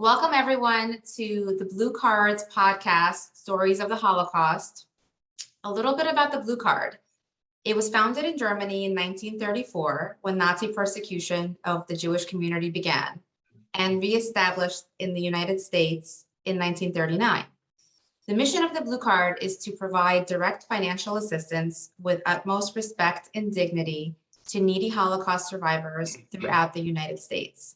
Welcome everyone to the Blue Cards podcast, Stories of the Holocaust. A little bit about the Blue Card. It was founded in Germany in 1934 when Nazi persecution of the Jewish community began and reestablished in the United States in 1939. The mission of the Blue Card is to provide direct financial assistance with utmost respect and dignity to needy Holocaust survivors throughout the United States.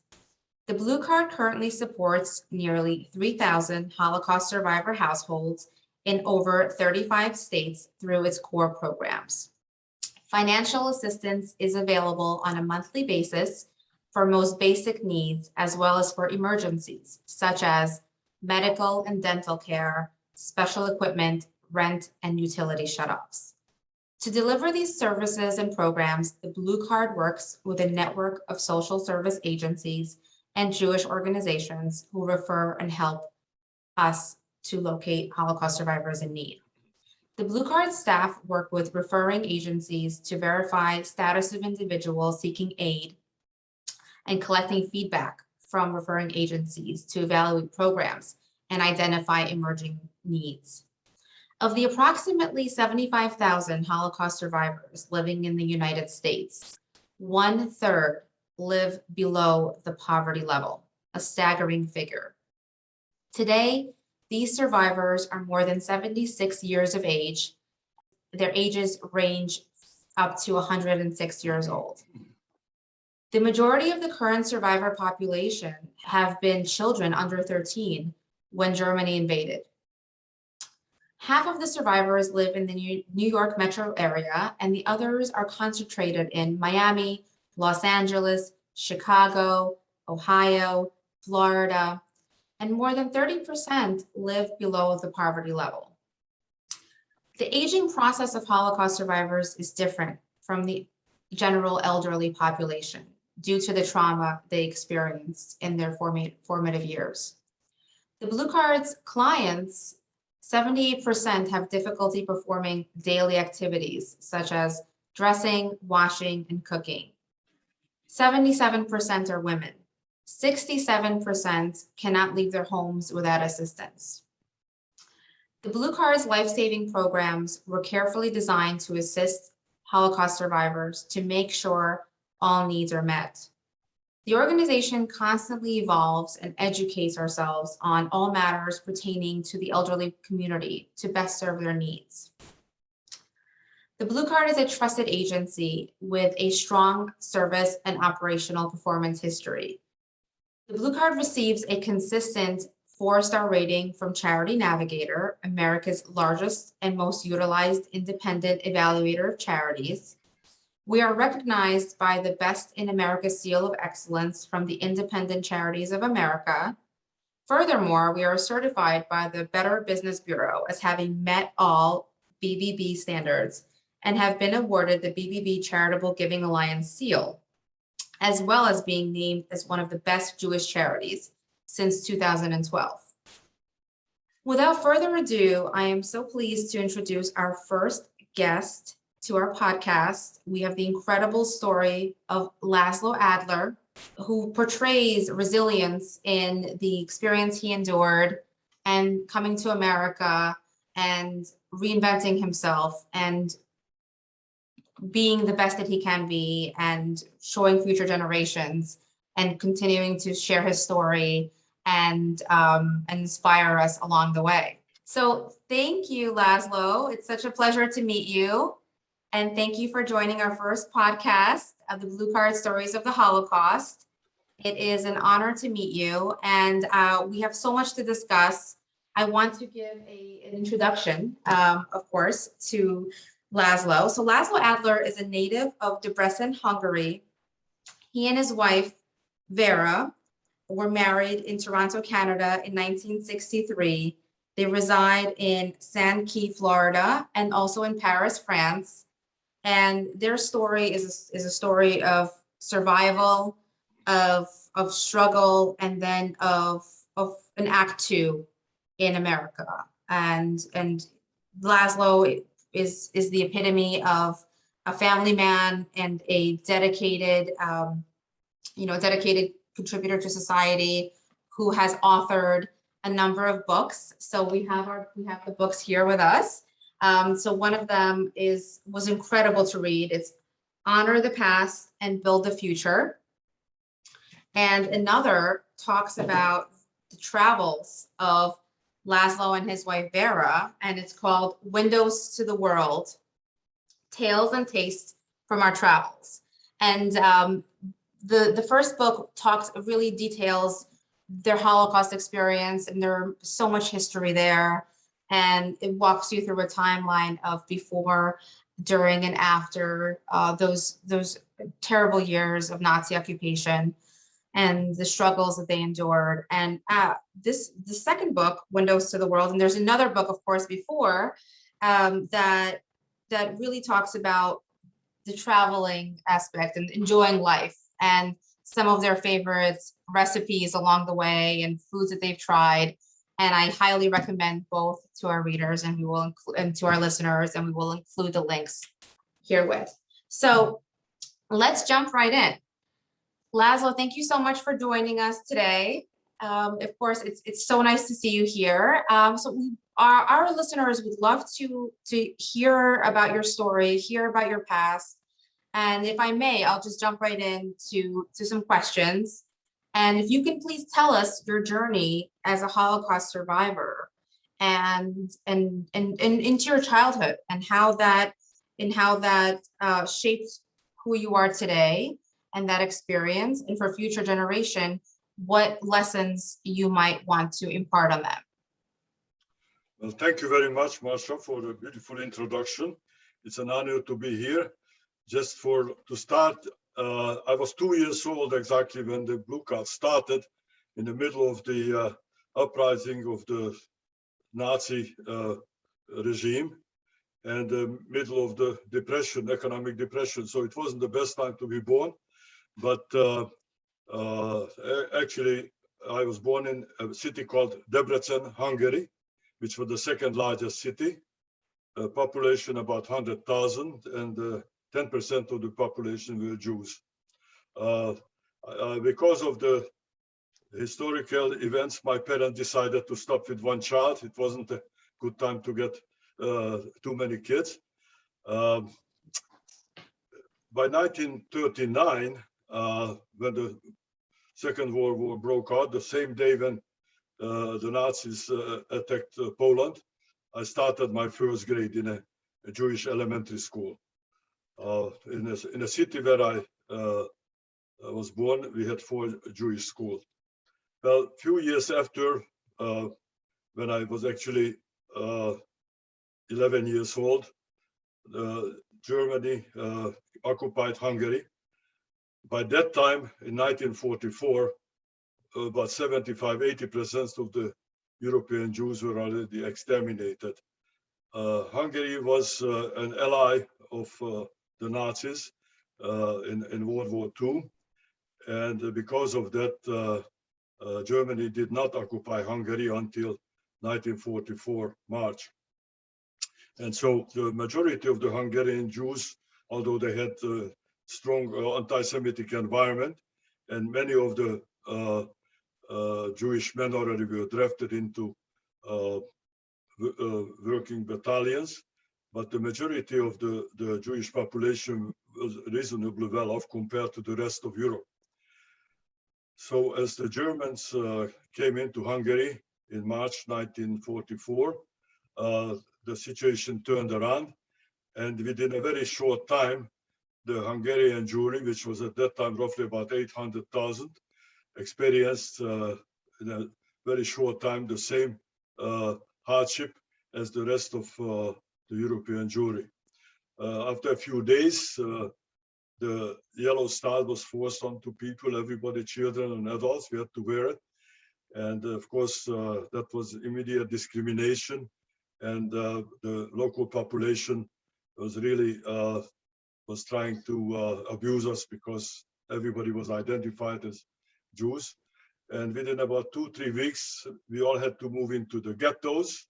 The Blue Card currently supports nearly 3,000 Holocaust survivor households in over 35 states through its core programs. Financial assistance is available on a monthly basis for most basic needs, as well as for emergencies, such as medical and dental care, special equipment, rent, and utility shutoffs. To deliver these services and programs, the Blue Card works with a network of social service agencies and Jewish organizations who refer and help us to locate Holocaust survivors in need. The Blue Card staff work with referring agencies to verify status of individuals seeking aid and collecting feedback from referring agencies to evaluate programs and identify emerging needs. Of the approximately 75,000 Holocaust survivors living in the United States, 1/3 live below the poverty level, a staggering figure. Today, these survivors are more than 76 years of age. Their ages range up to 106 years old. The majority of the current survivor population have been children under 13 when Germany invaded. Half of the survivors live in the New York metro area, and the others are concentrated in Miami, Los Angeles, Chicago, Ohio, Florida, and more than 30% live below the poverty level. The aging process of Holocaust survivors is different from the general elderly population due to the trauma they experienced in their formative years. The Blue Card's clients, 78% have difficulty performing daily activities such as dressing, washing, and cooking. 77% are women. 67% cannot leave their homes without assistance. The Blue Card's life-saving programs were carefully designed to assist Holocaust survivors to make sure all needs are met. The organization constantly evolves and educates ourselves on all matters pertaining to the elderly community to best serve their needs. The Blue Card is a trusted agency with a strong service and operational performance history. The Blue Card receives a consistent 4-star rating from Charity Navigator, America's largest and most utilized independent evaluator of charities. We are recognized by the Best in America Seal of Excellence from the Independent Charities of America. Furthermore, we are certified by the Better Business Bureau as having met all BBB standards and have been awarded the BBB Charitable Giving Alliance seal, as well as being named as one of the best Jewish charities since 2012. Without further ado, I am so pleased to introduce our first guest to our podcast. We have the incredible story of Laszlo Adler, who portrays resilience in the experience he endured and coming to America and reinventing himself and being the best that he can be and showing future generations and continuing to share his story and inspire us along the way. So thank you, Laszlo. It's such a pleasure to meet you. And thank you for joining our first podcast of the Blue Card Stories of the Holocaust. It is an honor to meet you, and we have so much to discuss. I want to give an introduction, of course, to Laszlo. So Laszlo Adler is a native of Debrecen, Hungary. He and his wife, Vera, were married in Toronto, Canada in 1963. They reside in San Key, Florida, and also in Paris, France. And their story is a story of survival, of struggle, and then of an act two in America. And Laszlo is the epitome of a family man and a dedicated, dedicated contributor to society who has authored a number of books. So we have the books here with us. So one of them was incredible to read. It's Honor the Past and Build the Future. And another talks about the travels of Laszlo and his wife Vera, and it's called Windows to the World, Tales and Tastes from Our Travels. And the first book really details their Holocaust experience, and there's so much history there. And it walks you through a timeline of before, during, and after those terrible years of Nazi occupation and the struggles that they endured. And the second book, Windows to the World, and there's another book, of course, before that really talks about the traveling aspect and enjoying life and some of their favorite recipes along the way and foods that they've tried. And I highly recommend both to our readers, and and to our listeners, and we will include the links herewith. So let's jump right in. Laszlo, thank you so much for joining us today. Of course, it's so nice to see you here. So our listeners would love to hear about your story, hear about your past. And if I may, I'll just jump right into some questions. And if you can please tell us your journey as a Holocaust survivor and into your childhood and how that shaped who you are today and that experience, and for future generation, what lessons you might want to impart on them. Well, thank you very much, Marsha, for the beautiful introduction. It's an honor to be here. Just to start, I was 2 years old exactly when the Blue Card started, in the middle of the uprising of the Nazi regime and the middle of the depression, economic depression. So it wasn't the best time to be born. But actually, I was born in a city called Debrecen, Hungary, which was the second largest city, population about 100,000, and 10% of the population were Jews. Because of the historical events, my parents decided to stop with one child. It wasn't a good time to get too many kids. By 1939, when the Second World War broke out, the same day when the Nazis attacked Poland, I started my first grade in a Jewish elementary school. In a city where I was born, we had 4 Jewish schools. Well, a few years after, when I was actually 11 years old, Germany occupied Hungary. By that time, in 1944, about 75–80% of the European Jews were already exterminated. Hungary was an ally of the Nazis in World War II. And because of that, Germany did not occupy Hungary until 1944, March. And so the majority of the Hungarian Jews, although they had a strong anti-Semitic environment, and many of the Jewish men already were drafted into working battalions, but the majority of the Jewish population was reasonably well off compared to the rest of Europe. So as the Germans came into Hungary in March 1944, the situation turned around, and within a very short time, the Hungarian Jewry, which was at that time roughly about 800,000, experienced in a very short time the same hardship as the rest of the European Jewry. After a few days, the yellow star was forced onto people, everybody, children and adults, we had to wear it. And of course, that was immediate discrimination. And the local population was really was trying to abuse us because everybody was identified as Jews. And within about 2–3 weeks, we all had to move into the ghettos,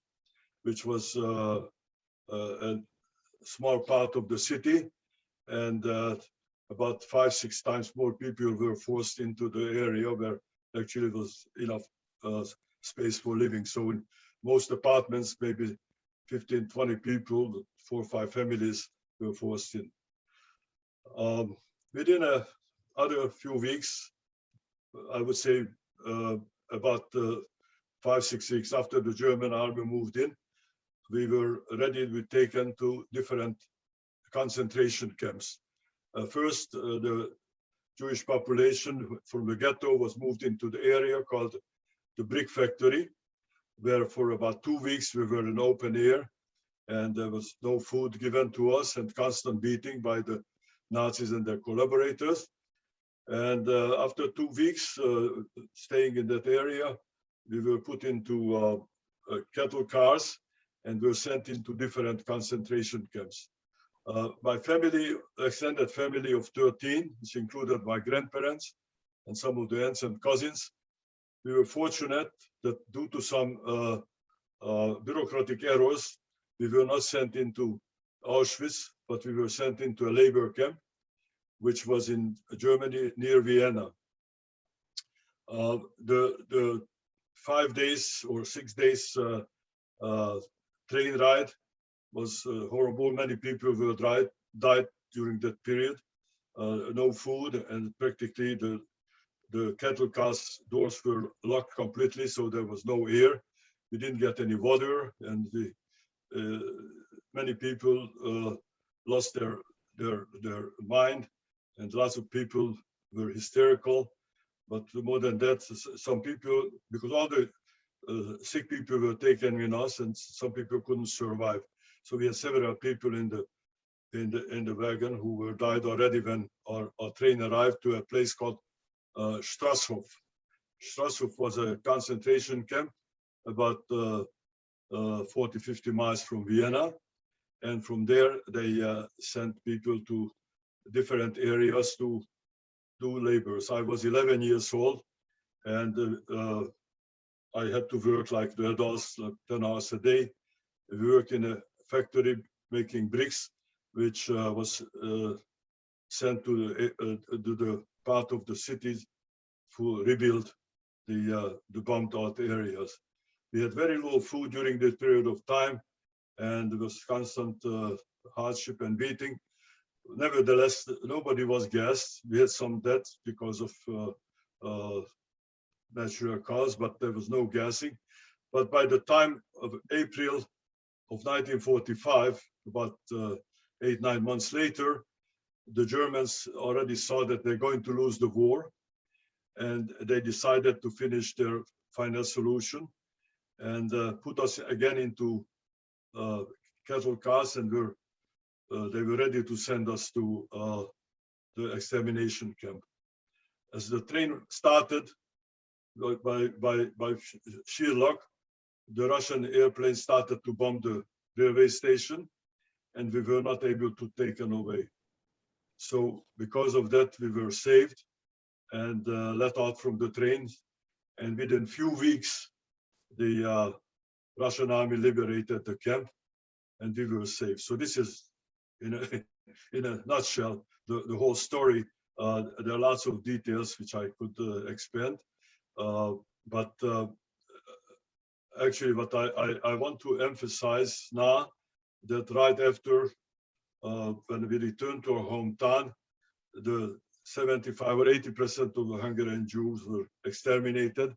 which was a small part of the city. And about 5–6 times more people were forced into the area where actually was enough space for living. So in most apartments, maybe 15, 20 people, 4 or 5 families were forced in. Within other few weeks, I would say about 5, 6 weeks after the German army moved in, we were ready to be taken to different concentration camps. First, the Jewish population from the ghetto was moved into the area called the brick factory, where for about 2 weeks we were in open air, and there was no food given to us and constant beating by the Nazis and their collaborators. And after 2 weeks staying in that area, we were put into cattle cars and were sent into different concentration camps. My family, extended family of 13, which included my grandparents and some of the aunts and cousins, we were fortunate that due to some bureaucratic errors, we were not sent into Auschwitz, but we were sent into a labor camp, which was in Germany near Vienna. The 5 days or 6 days train ride was horrible. Many people were died during that period. No food, and practically the cattle cars doors were locked completely, so there was no air. We didn't get any water, and many people lost their mind, and lots of people were hysterical. But more than that, some people, because all the sick people were taken in us, and some people couldn't survive. So we had several people in the wagon who were died already when our train arrived to a place called Strasshof. Strasshof was a concentration camp about 40, 50 miles from Vienna. And from there, they sent people to different areas to do labors. I was 11 years old, and I had to work like the adults, like 10 hours a day. We worked in a factory making bricks, which was sent to the part of the cities to rebuild the bombed out areas. We had very low food during that period of time, and there was constant hardship and beating. Nevertheless, nobody was gassed. We had some deaths because of natural cause, but there was no gassing. But by the time of April of 1945, about 8, 9 months later, the Germans already saw that they're going to lose the war, and they decided to finish their final solution and put us again into cattle cars, and they were ready to send us to the extermination camp. As the train started, by sheer luck, the Russian airplane started to bomb the railway station, and we were not able to take them away. So because of that, we were saved and let out from the train. And within few weeks, the Russian army liberated the camp, and we were saved. So this is, in a nutshell, the whole story. There are lots of details which I could expand, but actually, what I want to emphasize now, that right after, when we returned to our hometown, the 75 or 80% of the Hungarian Jews were exterminated,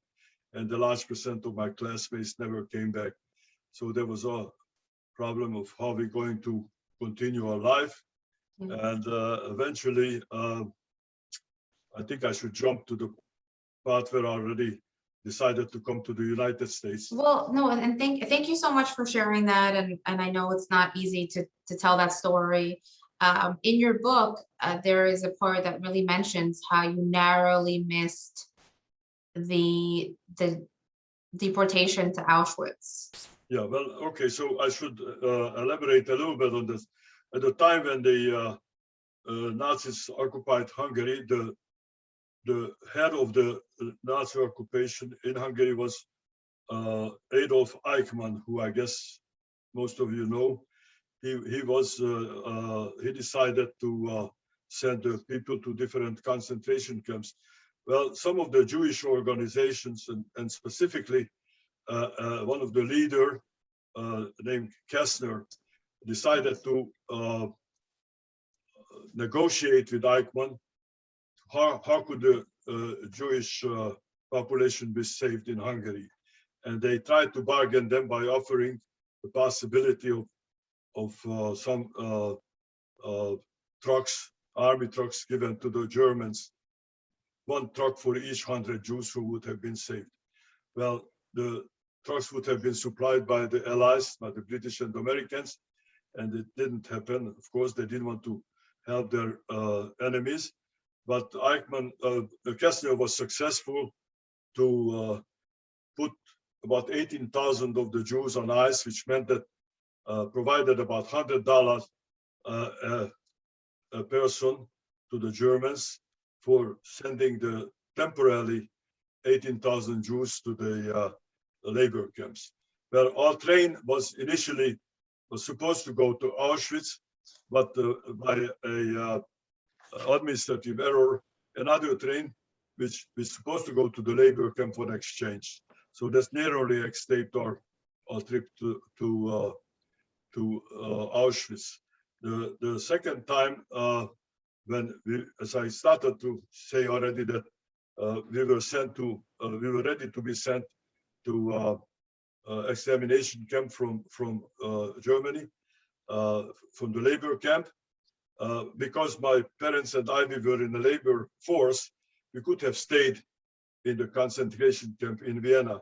and the large percent of my classmates never came back. So there was a problem of how we're going to continue our life. And eventually, I think I should jump to the part where I already decided to come to the United States. Well, no, and thank you so much for sharing that. And I know it's not easy to tell that story. In your book, there is a part that really mentions how you narrowly missed the deportation to Auschwitz. Yeah, well, okay, so I should elaborate a little bit on this. At the time when the Nazis occupied Hungary, the head of the Nazi occupation in Hungary was Adolf Eichmann, who I guess most of you know. He decided to send the people to different concentration camps. Well, some of the Jewish organizations, and specifically one of the leader named Kessner, decided to negotiate with Eichmann. How could the Jewish population be saved in Hungary? And they tried to bargain them by offering the possibility of some trucks, army trucks given to the Germans, one truck for each 100 Jews who would have been saved. Well, the trucks would have been supplied by the Allies, by the British and the Americans, and it didn't happen. Of course, they didn't want to help their enemies, but Eichmann, Kessler was successful to put about 18,000 of the Jews on ice, which meant that provided about $100 a person to the Germans for sending the temporarily 18,000 Jews to the labor camps. Well, our train was initially supposed to go to Auschwitz, but by a administrative error, another train which was supposed to go to the labor camp for exchange. So that's narrowly escaped our trip to Auschwitz. The second time, when as I started to say already, that we were ready to be sent to extermination camp from Germany, from the labor camp. Because my parents and I, we were in the labor force, we could have stayed in the concentration camp in Vienna.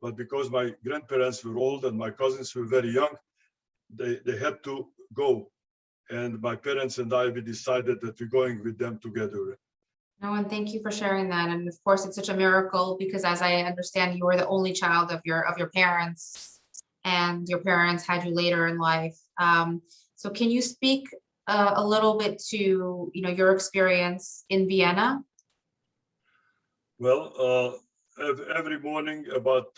But because my grandparents were old and my cousins were very young, they had to go. And my parents and I, we decided that we're going with them together. No, and thank you for sharing that. And of course, it's such a miracle because, as I understand, you were the only child of your parents, and your parents had you later in life. So, can you speak a little bit to your experience in Vienna? Well, every morning about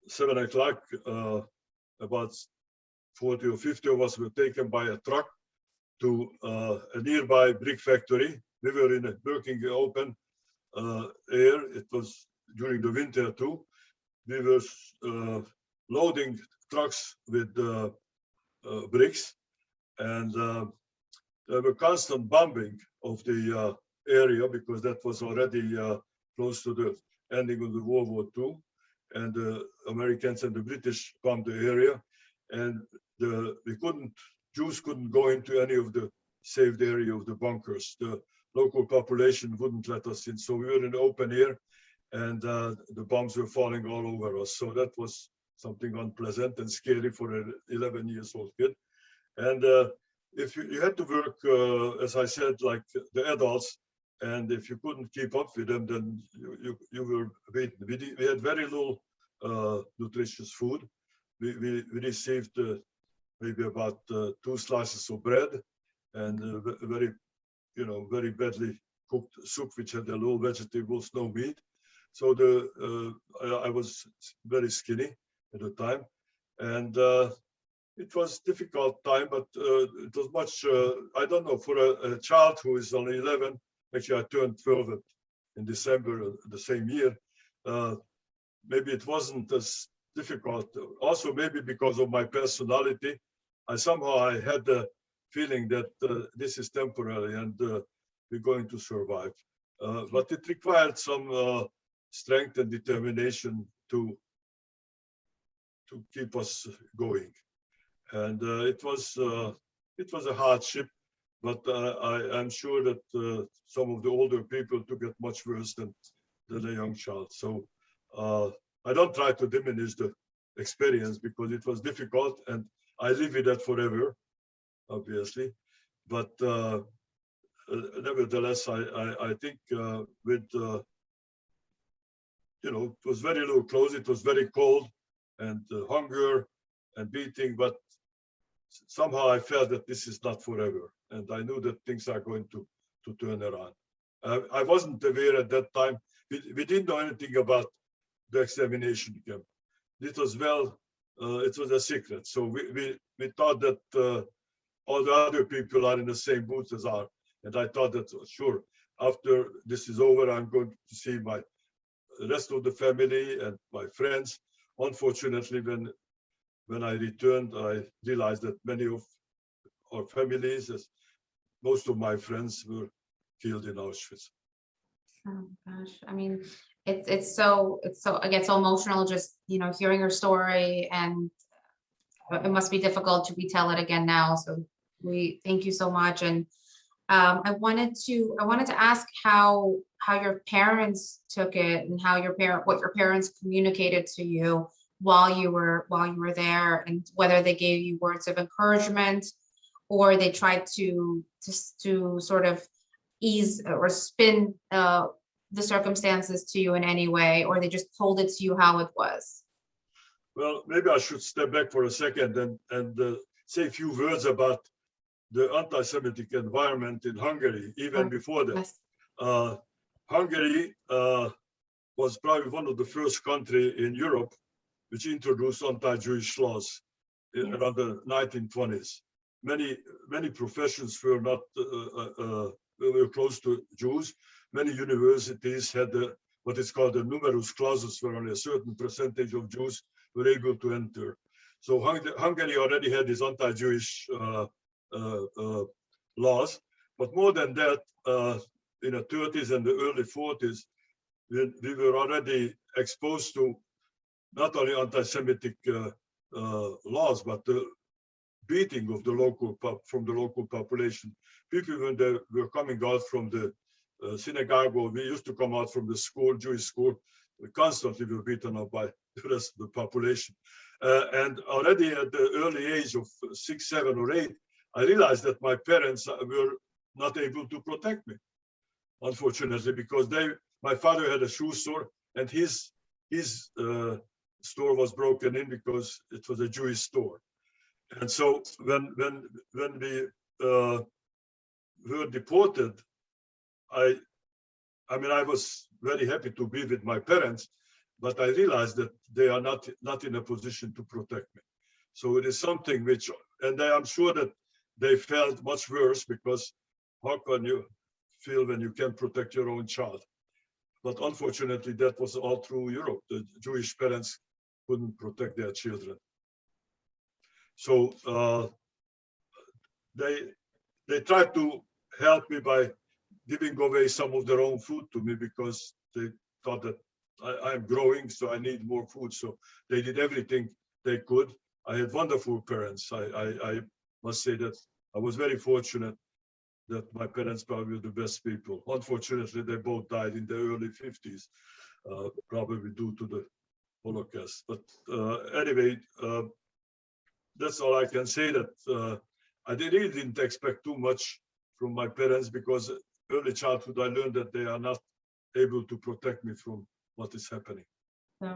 7 o'clock, about 40 or 50 of us were taken by a truck to a nearby brick factory. We were in a working open air. It was during the winter too. We were loading trucks with bricks, and there were constant bombing of the area because that was already close to the ending of the World War II, and the Americans and the British bombed the area, and Jews couldn't go into any of the saved area of the bunkers. The local population wouldn't let us in, so we were in the open air, and the bombs were falling all over us. So that was something unpleasant and scary for an 11-year-old kid. And if you had to work, as I said, like the adults, and if you couldn't keep up with them, then you were beaten. We had very little nutritious food. We received maybe about 2 slices of bread and very badly cooked soup, which had a little vegetables, no meat. So I was very skinny at the time, and it was a difficult time, but it was much, I don't know, for a child who is only 11, actually I turned 12 in December the same year, maybe it wasn't as difficult. Also, maybe because of my personality, I had the feeling that this is temporary and we're going to survive. But it required some strength and determination to keep us going. And it was a hardship, but I'm sure that some of the older people took it much worse than a young child. So I don't try to diminish the experience because it was difficult, and I live with that forever, obviously. But nevertheless, I think with it was very low close. It was very cold, and hunger and beating, but somehow I felt that this is not forever, and I knew that things are going to turn around. I wasn't aware at that time. We didn't know anything about the extermination camp. It was it was a secret. So we thought that all the other people are in the same boat as us, and I thought that sure, after this is over, I'm going to see my rest of the family and my friends. Unfortunately, when I returned, I realized that many of our families, as most of my friends, were killed in Auschwitz. Oh gosh, I mean, I get so emotional just, hearing your story, and it must be difficult to retell it again now. So we thank you so much. And I wanted to ask how your parents took it, and what your parents communicated to you while you were there, and whether they gave you words of encouragement, or they tried to sort of ease or spin the circumstances to you in any way, or they just told it to you how it was. Well, maybe I should step back for a second and say a few words about the anti-Semitic environment in Hungary, even before that. Yes. Hungary was probably one of the first countries in Europe which introduced anti-Jewish laws around the 1920s. Many professions were not were close to Jews. Many universities had what is called the numerus clausus, where only a certain percentage of Jews were able to enter. So Hungary already had these anti-Jewish laws, but more than that, in the 30s and the early 40s, we were already exposed to not only anti-Semitic laws, but the beating of the local population. People, when they were coming out from the synagogue, or we used to come out from the school, Jewish school, we constantly were beaten up by the rest of the population. And already at the early age of 6, 7, or 8, I realized that my parents were not able to protect me, unfortunately, because my father had a shoe store, and his store was broken in because it was a Jewish store. And so when we were deported, I was very happy to be with my parents, but I realized that they are not in a position to protect me. So it is something which, and I am sure that they felt much worse, because how can you feel when you can't protect your own child? But unfortunately, that was all through Europe. The Jewish parents couldn't protect their children. So they tried to help me by giving away some of their own food to me, because they thought that I'm growing, so I need more food. So they did everything they could. I had wonderful parents. I must say that I was very fortunate that my parents probably were the best people. Unfortunately, they both died in the early 50s, probably due to the Holocaust. But anyway, that's all I can say, that I really didn't expect too much from my parents, because early childhood I learned that they are not able to protect me from what is happening. So,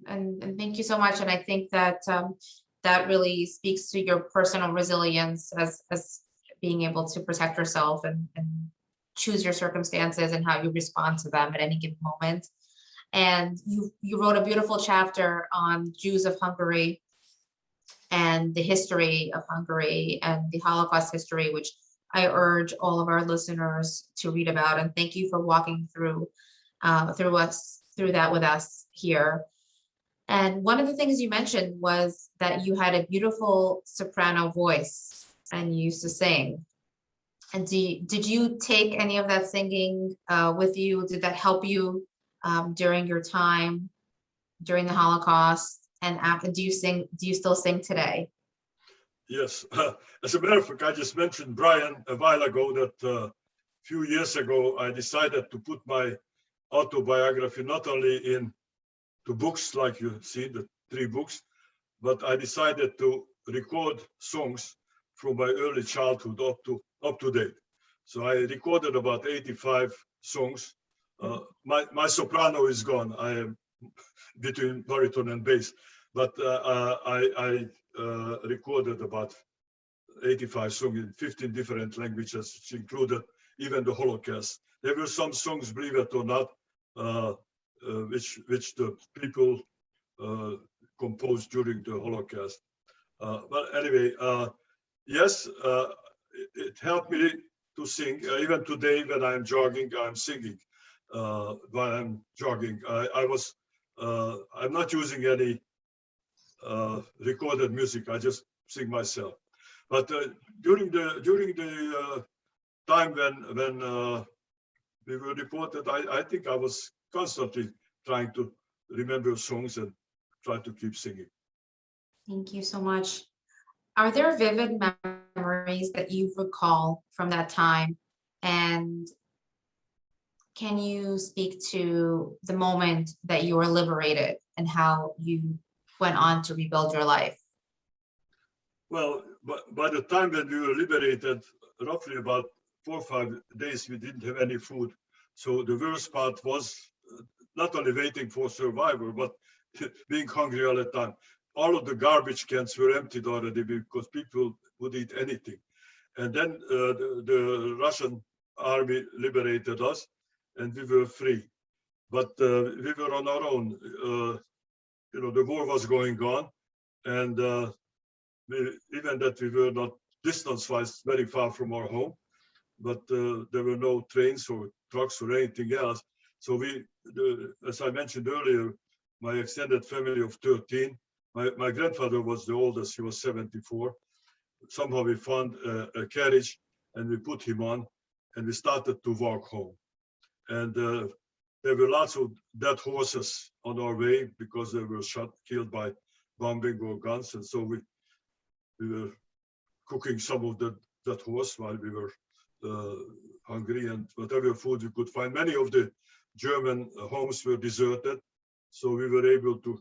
and thank you so much. And I think that that really speaks to your personal resilience as being able to protect yourself and choose your circumstances and how you respond to them at any given moment. And you wrote a beautiful chapter on Jews of Hungary and the history of Hungary and the Holocaust history, which I urge all of our listeners to read about. And thank you for walking through that with us here. And one of the things you mentioned was that you had a beautiful soprano voice and you used to sing. And did you take any of that singing with you? Did that help you during your time during the Holocaust? And after, do you still sing today? Yes. As a matter of fact, I just mentioned Brian a while ago that a few years ago, I decided to put my autobiography not only in the books, like you see, the 3 books, but I decided to record songs from my early childhood up to date. So I recorded about 85 songs. My soprano is gone. I am between baritone and bass, but I recorded about 85 songs in 15 different languages, which included even the Holocaust. There were some songs, believe it or not, which the people composed during the Holocaust. But anyway, yes, it helped me to sing. Even today, when I'm jogging, I'm singing while I'm jogging. I'm not using any recorded music. I just sing myself. But during the time when we were reported, I think I was constantly trying to remember songs and try to keep singing. Thank you so much. Are there vivid memories that you recall from that time? And can you speak to the moment that you were liberated and how you went on to rebuild your life? Well, by the time when we were liberated, roughly about 4 or 5 days, we didn't have any food. So the worst part was not only waiting for survival, but being hungry all the time. All of the garbage cans were emptied already because people would eat anything. And then the Russian army liberated us, and we were free. But we were on our own. The war was going on, and even that we were not distance-wise very far from our home, but there were no trains or trucks or anything else. So as I mentioned earlier, my extended family of 13, my grandfather was the oldest, he was 74. Somehow we found a carriage and we put him on and we started to walk home. And there were lots of dead horses on our way because they were killed by bombing or guns. And so we were cooking some of that horse while we were hungry, and whatever food we could find. Many of the German homes were deserted, so we were able to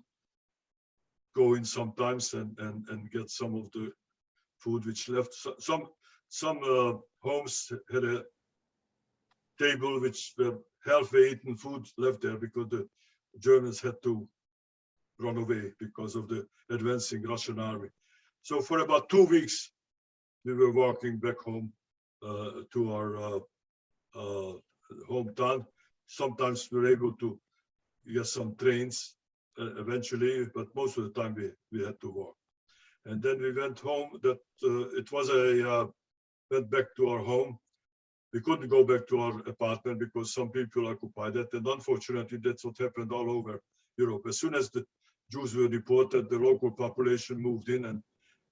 go in sometimes and get some of the food which left. Some homes had a table which were halfway eaten food left there because the Germans had to run away because of the advancing Russian army. So for about 2 weeks, we were walking back home to our hometown. Sometimes we were able to get some trains eventually, but most of the time we had to walk. And then we went home. Went back to our home. We couldn't go back to our apartment because some people occupied it. And unfortunately, that's what happened all over Europe. As soon as the Jews were deported, the local population moved in and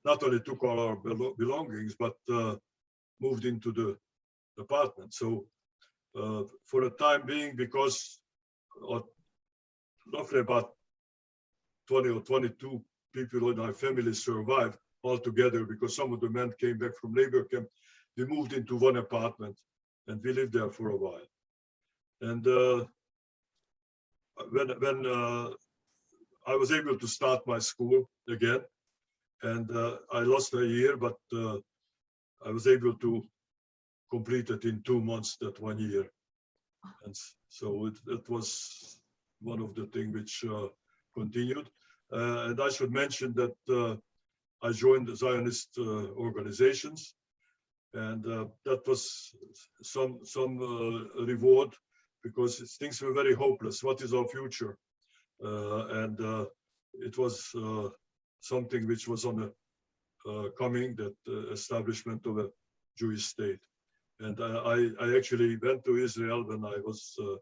not only took all our belongings, but moved into the apartment. So for the time being, because roughly about 20 or 22 people in our family survived altogether, because some of the men came back from labor camp, we moved into one apartment and we lived there for a while. And when I was able to start my school again, and I lost a year, but I was able to complete it in 2 months, that 1 year. And so it was one of the things which continued. And I should mention that I joined the Zionist organizations, and that was some reward, because things were very hopeless. What is our future? And it was something which was on a coming, that establishment of a Jewish state. And I actually went to Israel when I was a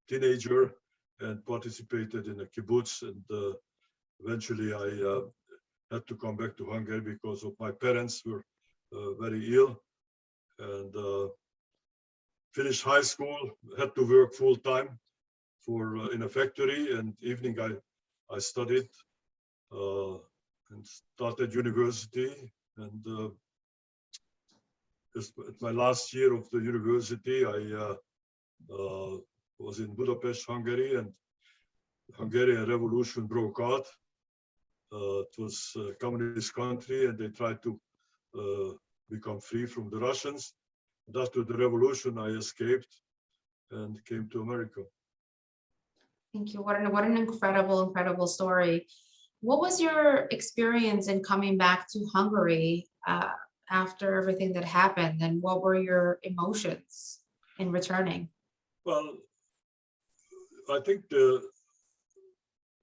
teenager and participated in a kibbutz. And eventually I had to come back to Hungary because of my parents were very ill. And finished high school, had to work full time in a factory, and evening I studied and started university. And at my last year of the university, I was in Budapest, Hungary, and Hungarian Revolution broke out. It was a communist country, and they tried to become free from the Russians. And after the revolution, I escaped and came to America. Thank you. What an incredible story. What was your experience in coming back to Hungary after everything that happened, and what were your emotions in returning? Well, I think the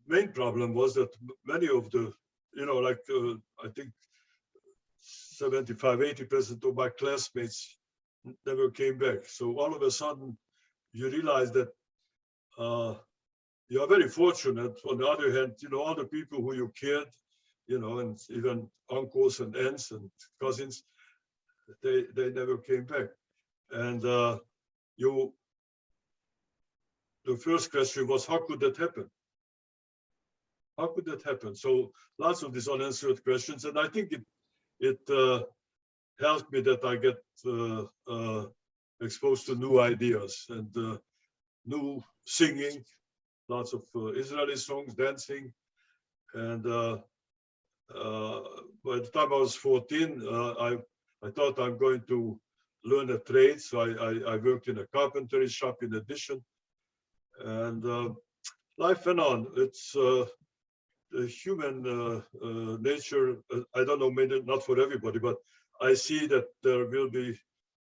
main problem was that many of the, I think 75-80% of my classmates never came back. So all of a sudden, you realize that you are very fortunate. On the other hand, all the people who you cared, and even uncles and aunts and cousins, they never came back. And the first question was, how could that happen? How could that happen? So lots of these unanswered questions, and I think it helped me that I get exposed to new ideas and new singing, lots of Israeli songs, dancing, and by the time I was 14, I thought I'm going to learn a trade, so I worked in a carpentry shop in addition, and life went on. It's the human nature. I don't know, maybe not for everybody, but I see that there will be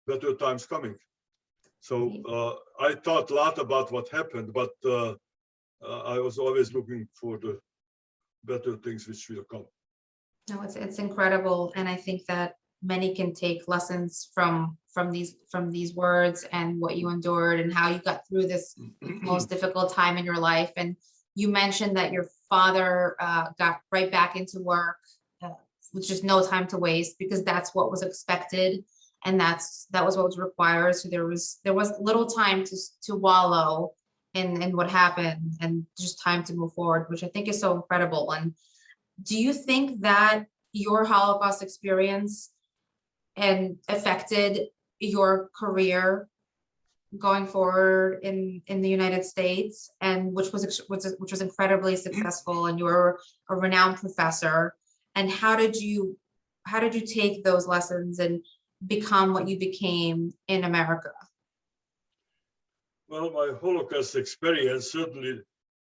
better times coming. So I thought a lot about what happened, but I was always looking for the better things which will come. No, it's incredible, and I think that many can take lessons from these words and what you endured and how you got through this most difficult time in your life. And you mentioned that your father got right back into work with just no time to waste, because that's what was expected, and that was what was required. So there was little time to wallow in what happened, and just time to move forward, which I think is so incredible. And do you think that your Holocaust experience and affected your career going forward in the United States, and which was incredibly successful, and you were a renowned professor? And how did you take those lessons and become what you became in America? Well, my Holocaust experience certainly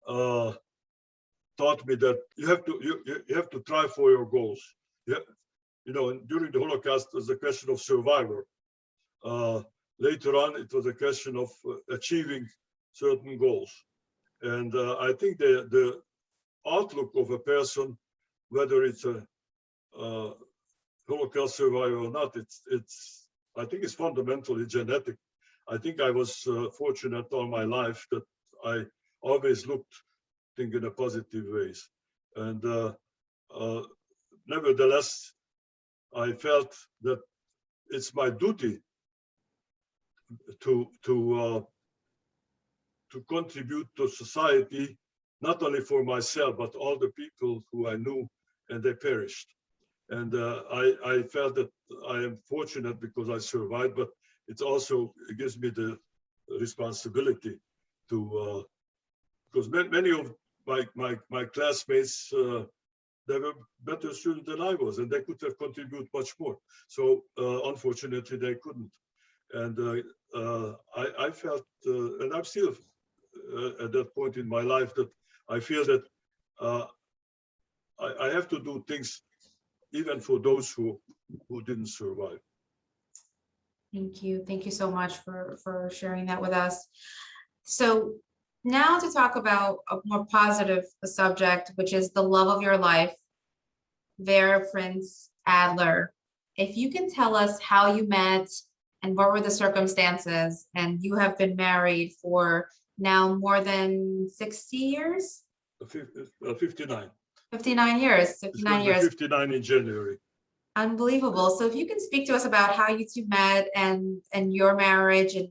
taught me that you have to try for your goals. During the Holocaust, it was a question of survival. Later on, it was a question of achieving certain goals. And I think the outlook of a person, whether it's a Holocaust survivor or not, I think it's fundamentally genetic. I think I was fortunate all my life that I always looked things in a positive ways. And nevertheless, I felt that it's my duty to contribute to society, not only for myself, but all the people who I knew, and they perished. And I felt that I am fortunate because I survived, but it also gives me the responsibility to, because many of my classmates, they were better students than I was, and they could have contributed much more. So unfortunately, they couldn't. And I felt, and I'm still at that point in my life, that I feel that I have to do things even for those who didn't survive. Thank you. Thank you so much for sharing that with us. So now to talk about a more positive subject, which is the love of your life, Vera Prince Adler. If you can tell us how you met and what were the circumstances, and you have been married for now more than 60 years? 59. 59 years, 59 years. 59 in January. Unbelievable. So if you can speak to us about how you two met and your marriage, and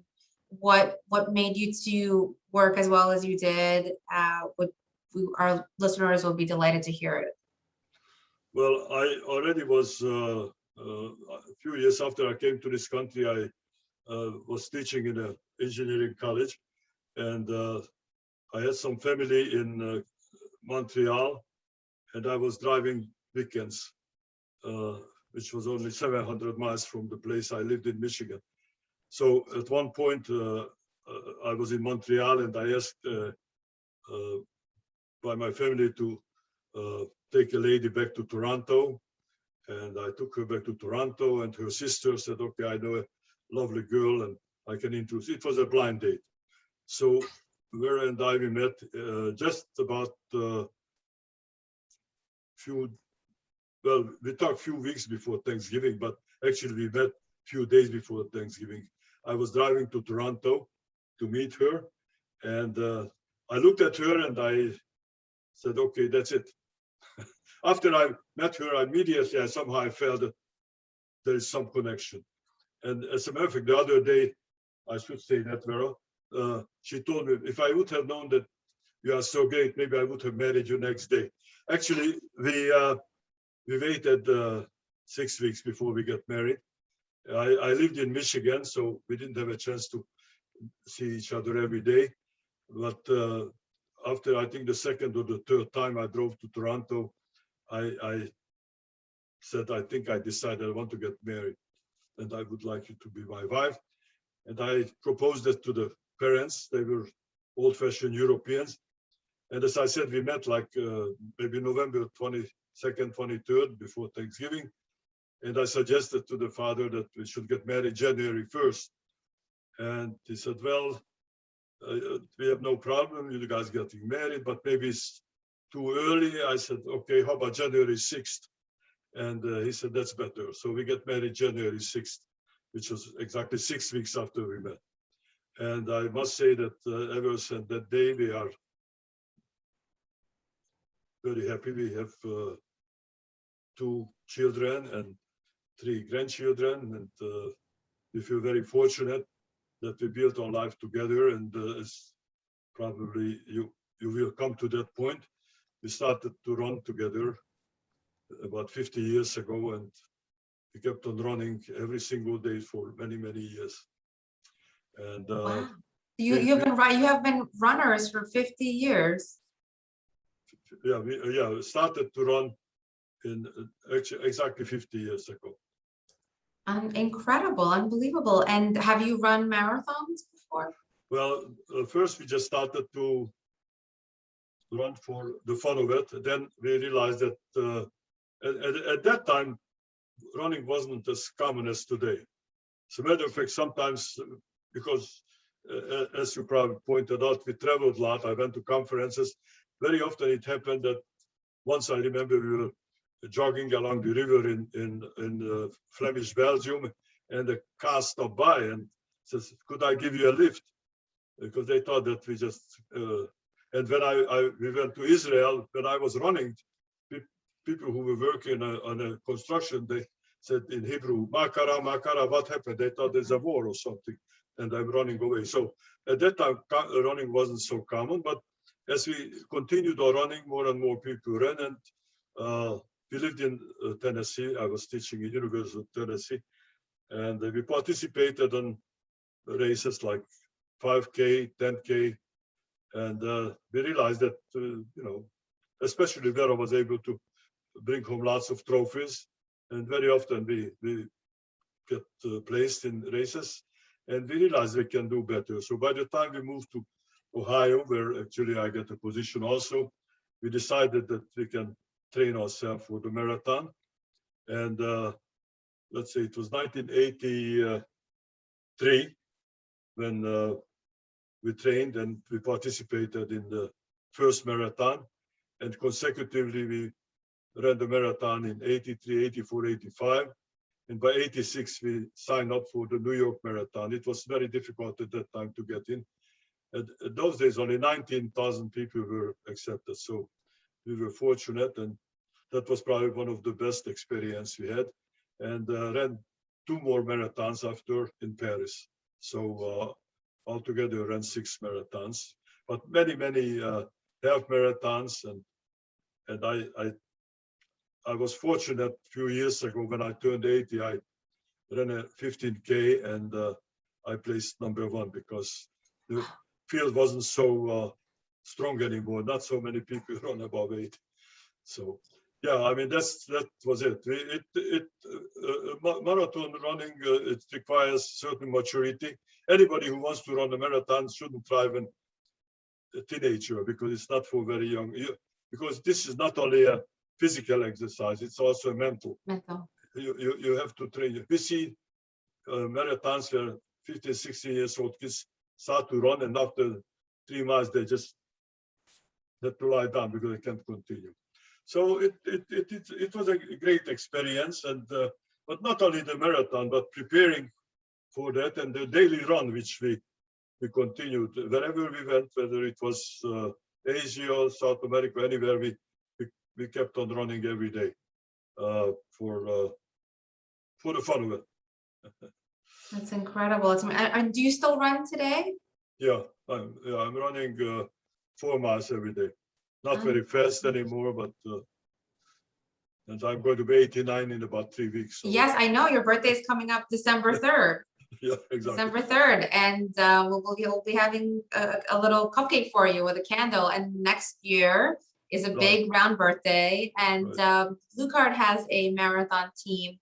what made you two work as well as you did, our listeners will be delighted to hear it. Well, I already was, a few years after I came to this country, I was teaching in an engineering college, and I had some family in Montreal, and I was driving weekends, which was only 700 miles from the place I lived in Michigan. So at one point, I was in Montreal, and I asked by my family to take a lady back to Toronto. And I took her back to Toronto, and her sister said, okay, I know a lovely girl and I can introduce. It was a blind date. So Vera and I, we met just about we talked a few weeks before Thanksgiving, but actually we met few days before Thanksgiving. I was driving to Toronto to meet her, and I looked at her and I said, okay, that's it. After I met her, immediately I somehow felt that there is some connection. And as a matter of fact, the other day, I should say that, Vera, she told me, if I would have known that you are so great, maybe I would have married you next day. Actually, we waited 6 weeks before we got married. I lived in Michigan, so we didn't have a chance to see each other every day. But after, I think, the second or the third time I drove to Toronto, I said, I think I decided I want to get married and I would like you to be my wife. And I proposed it to the parents. They were old-fashioned Europeans. And as I said, we met like maybe November 22nd, 23rd, before Thanksgiving. And I suggested to the father that we should get married January 1st. And he said, well, we have no problem, you guys getting married, but maybe it's too early. I said, okay, how about January 6th? And he said, that's better. So we get married January 6th, which was exactly 6 weeks after we met. And I must say that ever since that day, we are very happy. We have 2 children and 3 grandchildren, and we feel very fortunate that we built our life together. And as probably you will come to that point, we started to run together about 50 years ago, and we kept on running every single day for many, many years. And wow. You have been runners for 50 years. Yeah, we started to run in actually exactly 50 years ago. Incredible, unbelievable. And have you run marathons before? Well, first we just started to run for the fun of it. Then we realized that at that time, running wasn't as common as today. As a matter of fact, sometimes, because as you probably pointed out, we traveled a lot. I went to conferences. Very often it happened that once I remember we were jogging along the river in Flemish Belgium, and the car stopped by and says, could I give you a lift? Because they thought that we just, and when we went to Israel, when I was running, people who were working on a construction, they said in Hebrew, Makara, Makara, what happened? They thought there's a war or something, and I'm running away. So at that time, running wasn't so common, but as we continued our running, more and more people ran, and we lived in Tennessee. I was teaching at University of Tennessee, and we participated in races like 5K, 10K, and we realized that, especially Vera was able to bring home lots of trophies, and very often we get placed in races, and we realized we can do better. So by the time we moved to Ohio, where actually I get a position also, we decided that we can train ourselves for the marathon. And let's say it was 1983 when we trained and we participated in the first marathon, and consecutively we ran the marathon in 83, 84, 85. And by 86, we signed up for the New York Marathon. It was very difficult at that time to get in. At those days, only 19,000 people were accepted. So we were fortunate, and that was probably one of the best experience we had. And ran 2 more marathons after in Paris. So altogether ran 6 marathons, but many, many half marathons. And I was fortunate a few years ago when I turned 80, I ran a 15K, and I placed #1 because the field wasn't so strong anymore. Not so many people run above 8. So yeah, I mean, that was it. Marathon running, it requires certain maturity. Anybody who wants to run a marathon shouldn't try when a teenager, because it's not for very young. Because this is not only a physical exercise, it's also a mental. You have to train. We see marathons where 15, 16 years old kids start to run, and after 3 miles, they just have to lie down because they can't continue. So it was a great experience, and but not only the marathon, but preparing for that and the daily run, which we continued wherever we went, whether it was Asia or South America, anywhere we kept on running every day for the fun of it. That's incredible. And do you still run today? Yeah, I'm running 4 miles every day. Not very fast anymore, but and I'm going to be 89 in about 3 weeks. So. Yes, I know your birthday is coming up December 3rd. Yeah, exactly. December 3rd, and we'll be having a little cupcake for you with a candle. And next year is a big round birthday, and Blue Card has a marathon team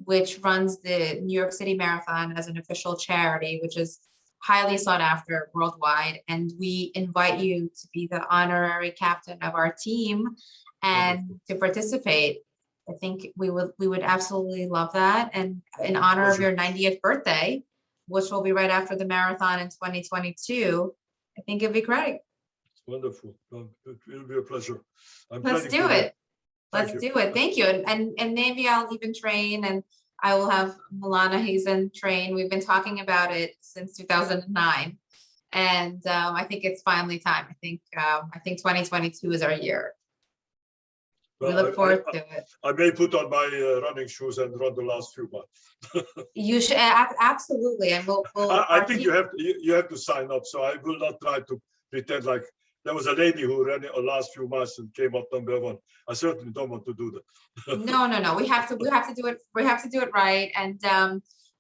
which runs the New York City Marathon as an official charity, which is highly sought after worldwide. And we invite you to be the honorary captain of our team and to participate. I think we would absolutely love that. And in honor of your 90th birthday, which will be right after the marathon in 2022, I think it'd be great. It's wonderful. It will be a pleasure. Let's do it. Let's do it. Thank you. And maybe I'll even train, and I will have Milana Hazen train. We've been talking about it since 2009. And I think it's finally time. I think 2022 is our year. Well, we look forward to it. I may put on my running shoes and run the last few months. You should absolutely, and we'll I think you have to sign up. So I will not try to pretend like there was a lady who ran the last few months and came up #1. I certainly don't want to do that. No. We have to do it. We have to do it right. And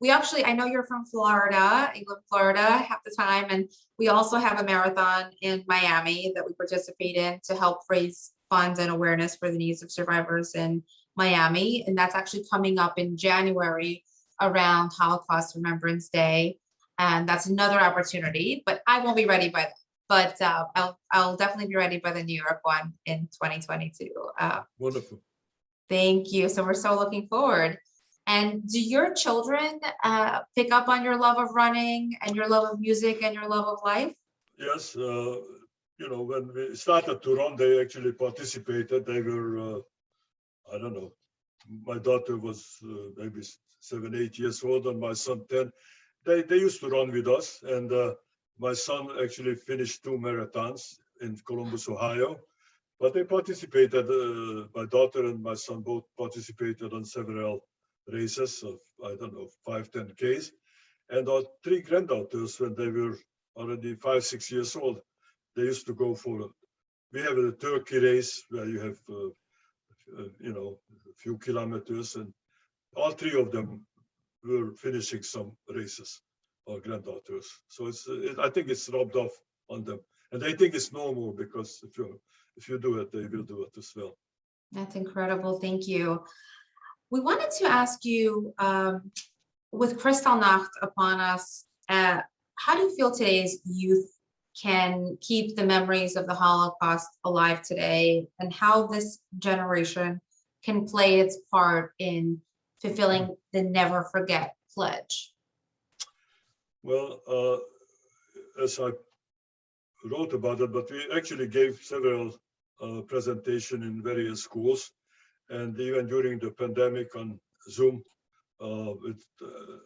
we actually, I know you're from Florida. You live in Florida half the time, and we also have a marathon in Miami that we participate in to help raise funds and awareness for the needs of survivors in Miami. And that's actually coming up in January around Holocaust Remembrance Day. And that's another opportunity, but I won't be ready by then. But I'll definitely be ready by the New York one in 2022. Wonderful. Thank you. So we're so looking forward. And do your children pick up on your love of running and your love of music and your love of life? Yes. When we started to run, they actually participated. They were, I don't know, my daughter was maybe 7, 8 years old, and my son 10. They used to run with us, and my son actually finished 2 marathons in Columbus, Ohio. But they participated. My daughter and my son both participated on several races of, I don't know, 5, 10 Ks. And our 3 granddaughters, when they were already 5, 6 years old, they used to go for. We have a turkey race where you have, a few kilometers, and all 3 of them were finishing some races, our granddaughters. So I think it's rubbed off on them, and they think it's normal because if you do it, they will do it as well. That's incredible. Thank you. We wanted to ask you, with Kristallnacht upon us, how do you feel today's youth can keep the memories of the Holocaust alive today, and how this generation can play its part in fulfilling the Never Forget pledge? Well, as I wrote about it, but we actually gave several presentations in various schools, and even during the pandemic on Zoom,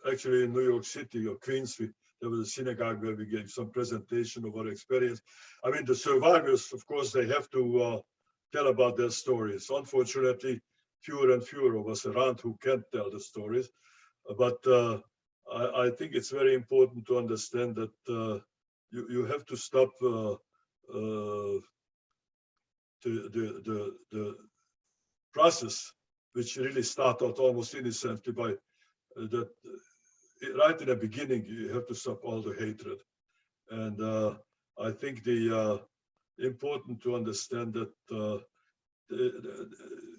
actually in New York City or Queens, there was a synagogue where we gave some presentation of our experience. I mean, the survivors, of course, they have to tell about their stories. Unfortunately, fewer and fewer of us around who can tell the stories. But I think it's very important to understand that you have to stop the process, which really started almost innocently by that. Right in the beginning, you have to stop all the hatred, and I think the important to understand that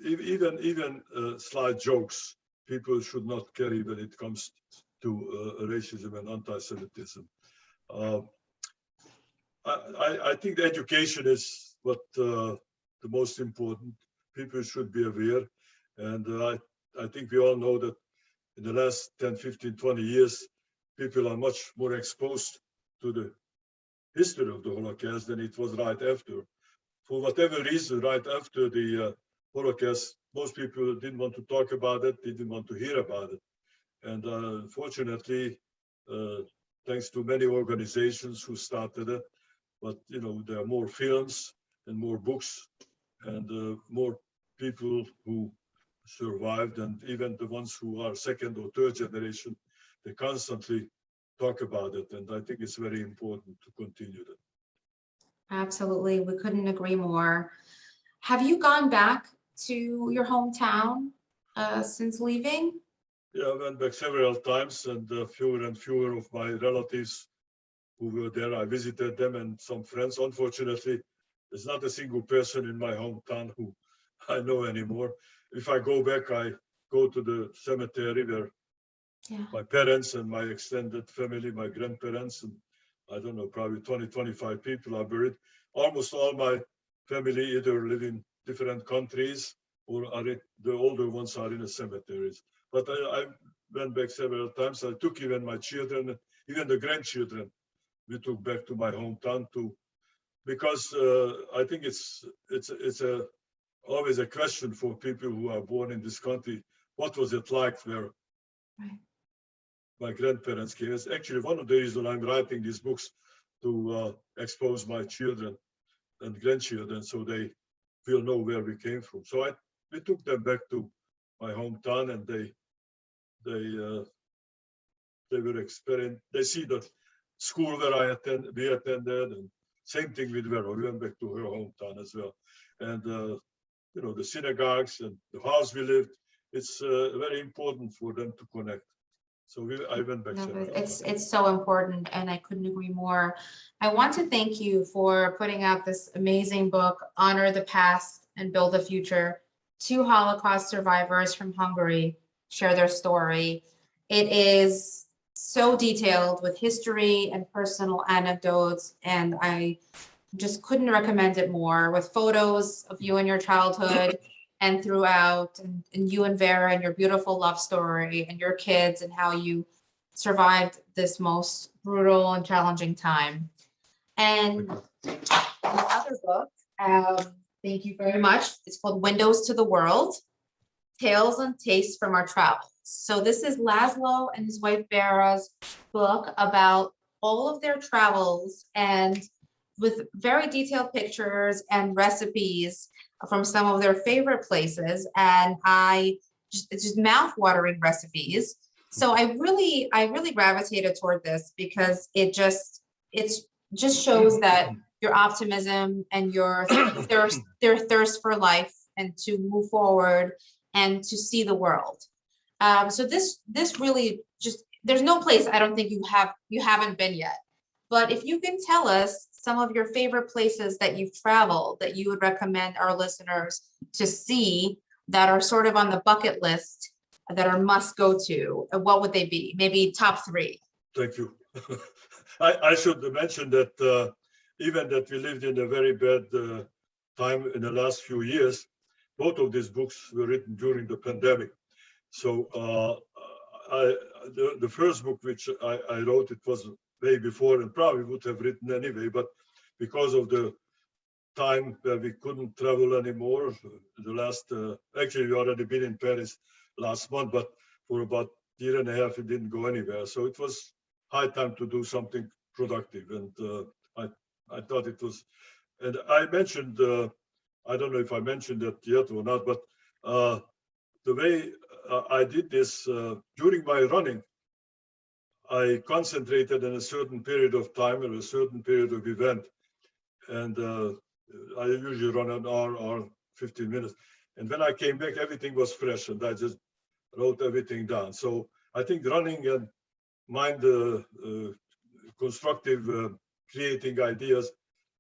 even slight jokes people should not carry when it comes to racism and anti-Semitism. I think the education is what the most important. People should be aware, and I think we all know that in the last 10, 15, 20 years, people are much more exposed to the history of the Holocaust than it was right after. For whatever reason, right after the Holocaust, most people didn't want to talk about it, didn't want to hear about it. And fortunately, thanks to many organizations who started it, but there are more films and more books and more people who survived, and even the ones who are second or third generation, they constantly talk about it. And I think it's very important to continue that. Absolutely. We couldn't agree more. Have you gone back to your hometown since leaving? Yeah, I went back several times, and fewer of my relatives who were there, I visited them and some friends. Unfortunately, there's not a single person in my hometown who I know anymore. If I go back, I go to the cemetery where my parents and my extended family, my grandparents, and I don't know, probably 20, 25 people are buried. Almost all my family either live in different countries or the older ones are in the cemeteries. But I went back several times. I took even my children, even the grandchildren, we took back to my hometown because I think it's always a question for people who are born in this country. What was it like where my grandparents came? It's actually one of the reasons I'm writing these books, to expose my children and grandchildren so they will know where we came from. So we took them back to my hometown, and they were experienced. They see the school where we attended, and same thing with Vera. We went back to her hometown as well, and the synagogues and the house we lived. It's very important for them to connect. So I went back. It's so important, and I couldn't agree more. I want to thank you for putting out this amazing book, Honor the Past and Build the Future. 2 Holocaust survivors from Hungary share their story. It is so detailed with history and personal anecdotes, and I just couldn't recommend it more, with photos of you and your childhood and throughout, and you and Vera and your beautiful love story and your kids and how you survived this most brutal and challenging time. And the other book, thank you very much. It's called Windows to the World, Tales and Tastes from Our Travels. So this is Laszlo and his wife Vera's book about all of their travels, and with very detailed pictures and recipes from some of their favorite places. And it's just mouth-watering recipes. So I really gravitated toward this because it just shows that your optimism and your thirst for life and to move forward and to see the world. So this really just, there's no place I don't think you haven't been yet. But if you can tell us some of your favorite places that you've traveled that you would recommend our listeners to see that are sort of on the bucket list that are must go to, what would they be? Maybe top 3. Thank you. I should mention that even that we lived in a very bad time in the last few years, both of these books were written during the pandemic. So the first book which I wrote, it was way before and probably would have written anyway, but because of the time where we couldn't travel anymore, the last, actually we already been in Paris last month, but for about a year and a half, it didn't go anywhere. So it was high time to do something productive. And I thought it was, and I mentioned, I don't know if I mentioned that yet or not, but the way I did this during my running, I concentrated on a certain period of time and a certain period of event. And I usually run an hour or 15 minutes. And when I came back, everything was fresh, and I just wrote everything down. So I think running and mind constructive creating ideas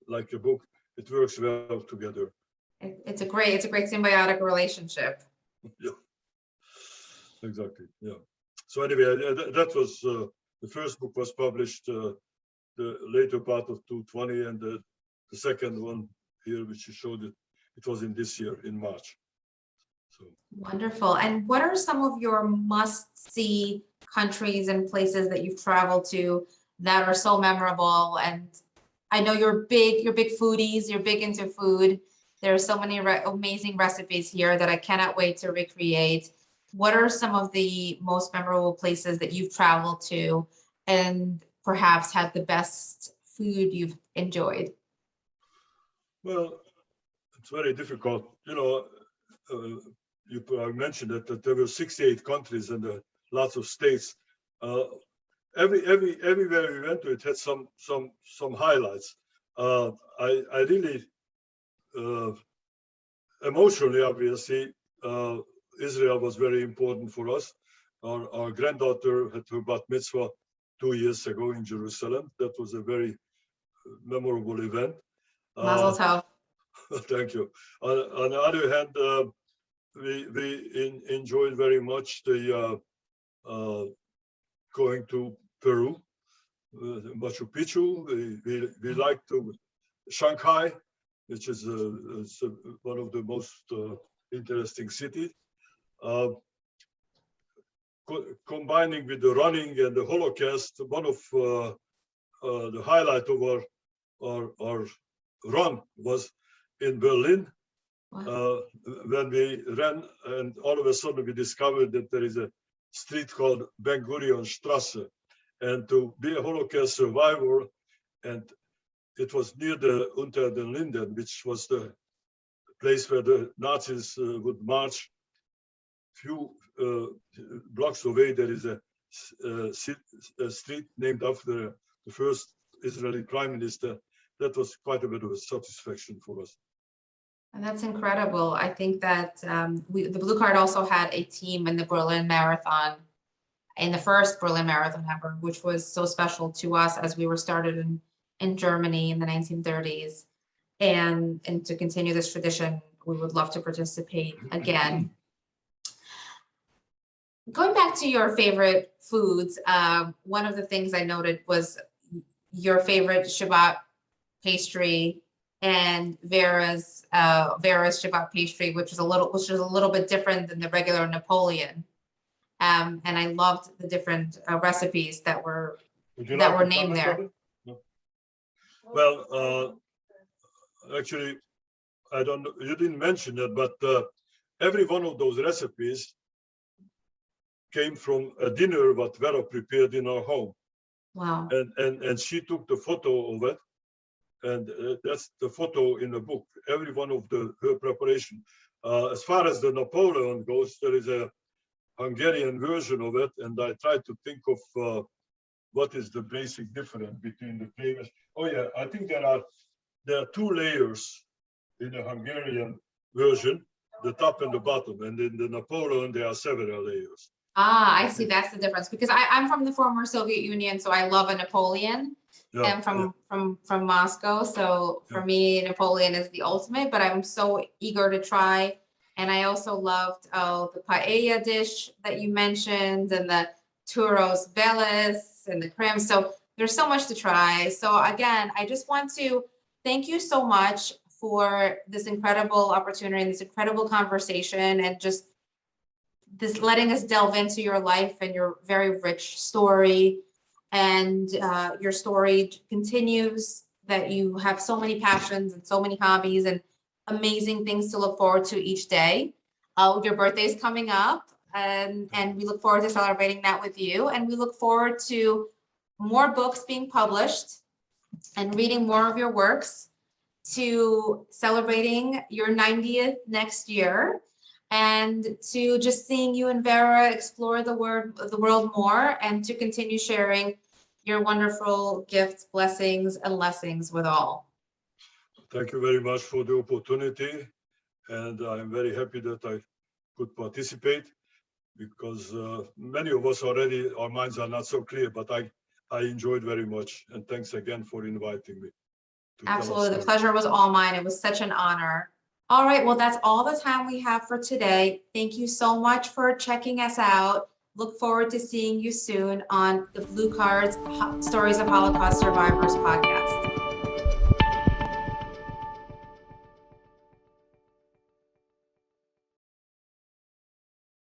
like a book, it works well together. It's a great symbiotic relationship. Yeah, exactly. Yeah. So anyway, that was the first book was published the later part of 2020, and the second one here, which you showed it was in this year in March. So wonderful. And what are some of your must-see countries and places that you've traveled to that are so memorable? And I know you're big foodies, you're big into food. There are so many amazing recipes here that I cannot wait to recreate. What are some of the most memorable places that you've traveled to and perhaps had the best food you've enjoyed? Well, it's very difficult. I mentioned that there were 68 countries and lots of states. Uh, everywhere we went to, it had some highlights. I really emotionally, obviously, Israel was very important for us. Our granddaughter had her bat mitzvah 2 years ago in Jerusalem. That was a very memorable event. Mazel tov. Thank you. On the other hand, we enjoyed very much the going to Peru, Machu Picchu. We liked Shanghai, which is one of the most interesting cities. Combining with the running and the Holocaust, one of the highlight of our run was in Berlin. Wow. When we ran, and all of a sudden we discovered that there is a street called Ben Gurion Strasse, and to be a Holocaust survivor, and it was near the Unter den Linden, which was the place where the Nazis would march. Few blocks away, there is a street named after the first Israeli prime minister. That was quite a bit of a satisfaction for us. And that's incredible. I think that the Blue Card also had a team in the Berlin Marathon, in the first Berlin Marathon ever, which was so special to us as we were started in Germany in the 1930s. And to continue this tradition, we would love to participate again. Going back to your favorite foods, one of the things I noted was your favorite Shabbat pastry and Vera's Shabbat pastry, which is a little bit different than the regular Napoleon. And I loved the different recipes that were named there. No. Well, actually, I don't know, you didn't mention it, but every one of those recipes came from a dinner that Vera prepared in our home. Wow. And she took the photo of it, and that's the photo in the book, every one of her preparation. As far as the Napoleon goes, there is a Hungarian version of it, and I tried to think of what is the basic difference between the famous. Oh yeah, I think there are two layers in the Hungarian version, the top and the bottom, and in the Napoleon there are several layers. Ah, I see. That's the difference, because I'm from the former Soviet Union, so I love a Napoleon. Yeah, and from Moscow. So for me, Napoleon is the ultimate, but I'm so eager to try. And I also loved the paella dish that you mentioned, and the churros velas and the creme. So there's so much to try. So again, I just want to thank you so much for this incredible opportunity and this incredible conversation, and just this letting us delve into your life and your very rich story. And your story continues, that you have so many passions and so many hobbies and amazing things to look forward to each day. Your birthday is coming up, and we look forward to celebrating that with you. And we look forward to more books being published and reading more of your works, to celebrating your 90th next year, and to just seeing you and Vera explore the world more, and to continue sharing your wonderful gifts, blessings, and lessons with all. Thank you very much for the opportunity, and I'm very happy that I could participate, because many of us already, our minds are not so clear, but I enjoyed very much, and thanks again for inviting me. Absolutely, the pleasure was all mine. It was such an honor. All right, well, that's all the time we have for today. Thank you so much for checking us out. Look forward to seeing you soon on the Blue Card's Stories of Holocaust Survivors podcast.